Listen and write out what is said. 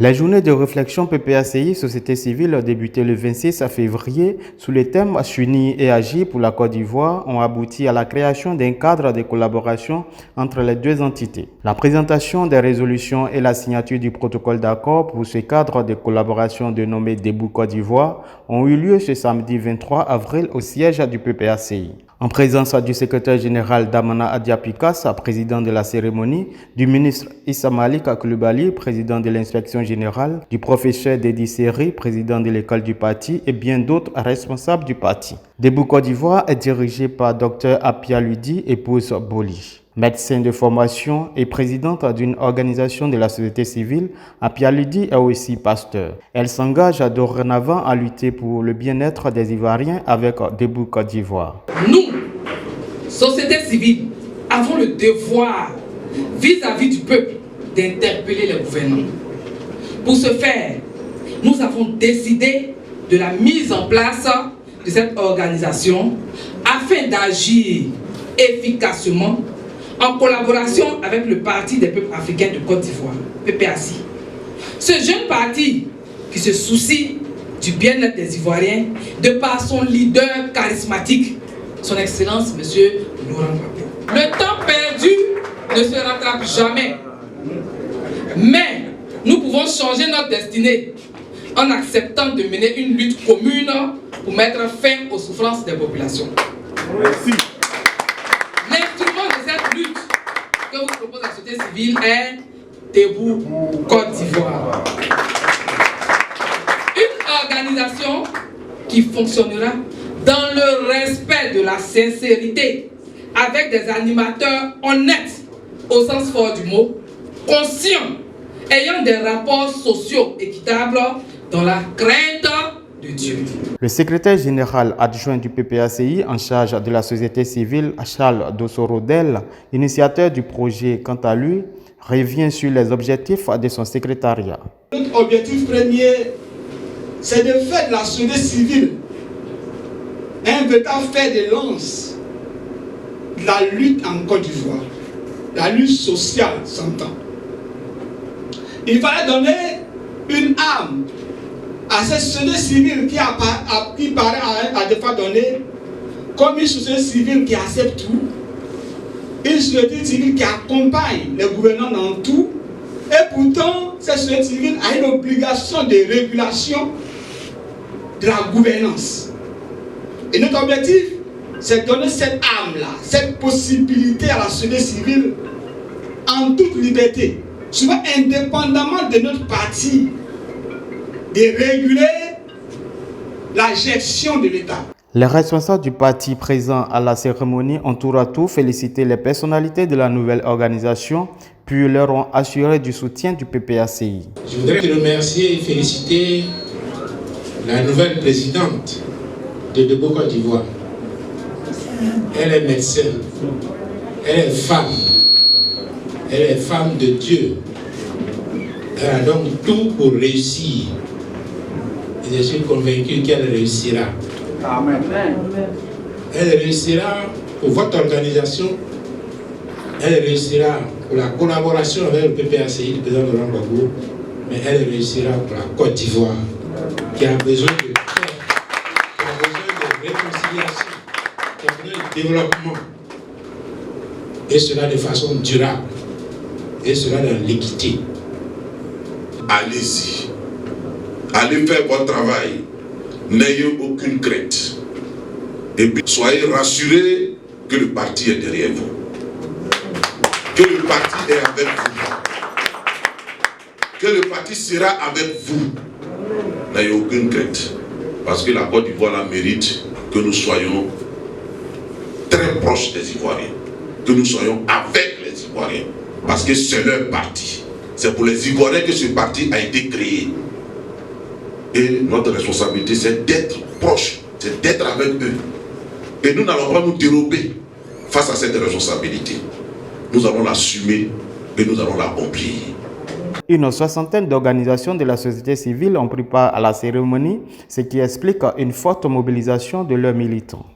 La journée de réflexion PPACI Société civile débutée le 26 février sous le thème « S'unir et agir pour la Côte d'Ivoire » ont abouti à la création d'un cadre de collaboration entre les deux entités. La présentation des résolutions et la signature du protocole d'accord pour ce cadre de collaboration dénommé Debout Côte d'Ivoire ont eu lieu ce samedi 23 avril au siège du PPACI. En présence du secrétaire général Damana Adiapikas, président de la cérémonie, du ministre Issa Malik Coulibaly, président de l'inspection générale, du professeur Dedi Seri, président de l'école du parti et bien d'autres responsables du parti. Debout Côte d'Ivoire est dirigé par Dr Apia Ludi, épouse Boli. Médecin de formation et présidente d'une organisation de la société civile, Apia Ludi est aussi pasteur. Elle s'engage dorénavant à lutter pour le bien-être des Ivoiriens avec Debout Côte d'Ivoire. Nous, société civile, avons le devoir vis-à-vis du peuple d'interpeller les gouvernants. Pour ce faire, nous avons décidé de la mise en place de cette organisation afin d'agir efficacement en collaboration avec le Parti des peuples africains de Côte d'Ivoire, PPACI. Ce jeune parti qui se soucie du bien-être des Ivoiriens de par son leader charismatique, son Excellence, M. Laurent Gbagbo. Le temps perdu ne se rattrape jamais. Mais nous pouvons changer notre destinée en acceptant de mener une lutte commune pour mettre fin aux souffrances des populations. Merci. L'instrument de cette lutte que vous propose la société civile est Debout Côte d'Ivoire. Une organisation qui fonctionnera dans le respect de la sincérité, avec des animateurs honnêtes au sens fort du mot, conscients, ayant des rapports sociaux équitables dans la crainte de Dieu. Le secrétaire général adjoint du PPACI en charge de la société civile, Charles Dossorodel, initiateur du projet, quant à lui, revient sur les objectifs de son secrétariat. Notre objectif premier, c'est de faire de la société civile un véritable fer de lance de la lutte en Côte d'Ivoire, la lutte sociale s'entend. Il fallait donner une arme à cette société civile qui paraît à des fois donner comme une société civile qui accepte tout, une société civile qui accompagne les gouvernants dans tout, et pourtant cette société civile a une obligation de régulation de la gouvernance. Et notre objectif, c'est de donner cette arme-là, cette possibilité à la société civile en toute liberté, souvent indépendamment de notre parti, de réguler la gestion de l'État. Les responsables du parti présents à la cérémonie ont tour à tour félicité les personnalités de la nouvelle organisation, puis leur ont assuré du soutien du PPACI. Je voudrais remercier et féliciter la nouvelle présidente de Debout Côte d'Ivoire. Elle est médecin, elle est femme de Dieu. Elle a donc tout pour réussir. Et je suis convaincu qu'elle réussira. Amen. Elle réussira pour votre organisation. Elle réussira pour la collaboration avec le PPACI, le président Laurent Gbagbo. Mais elle réussira pour la Côte d'Ivoire, qui a besoin de paix, qui a besoin de réconciliation, qui a besoin de développement. Et cela de façon durable. Et cela dans l'équité. Allez-y. Allez faire votre travail. N'ayez aucune crainte. Et puis soyez rassurés que le parti est derrière vous. Que le parti est avec vous. Que le parti sera avec vous. N'ayez aucune crainte. Parce que la Côte d'Ivoire la mérite que nous soyons très proches des Ivoiriens. Que nous soyons avec les Ivoiriens. Parce que c'est leur parti. C'est pour les Ivoiriens que ce parti a été créé. Et notre responsabilité, c'est d'être proche, c'est d'être avec eux. Et nous n'allons pas nous dérober face à cette responsabilité. Nous allons l'assumer et nous allons l'accomplir. Une soixantaine d'organisations de la société civile ont pris part à la cérémonie, ce qui explique une forte mobilisation de leurs militants.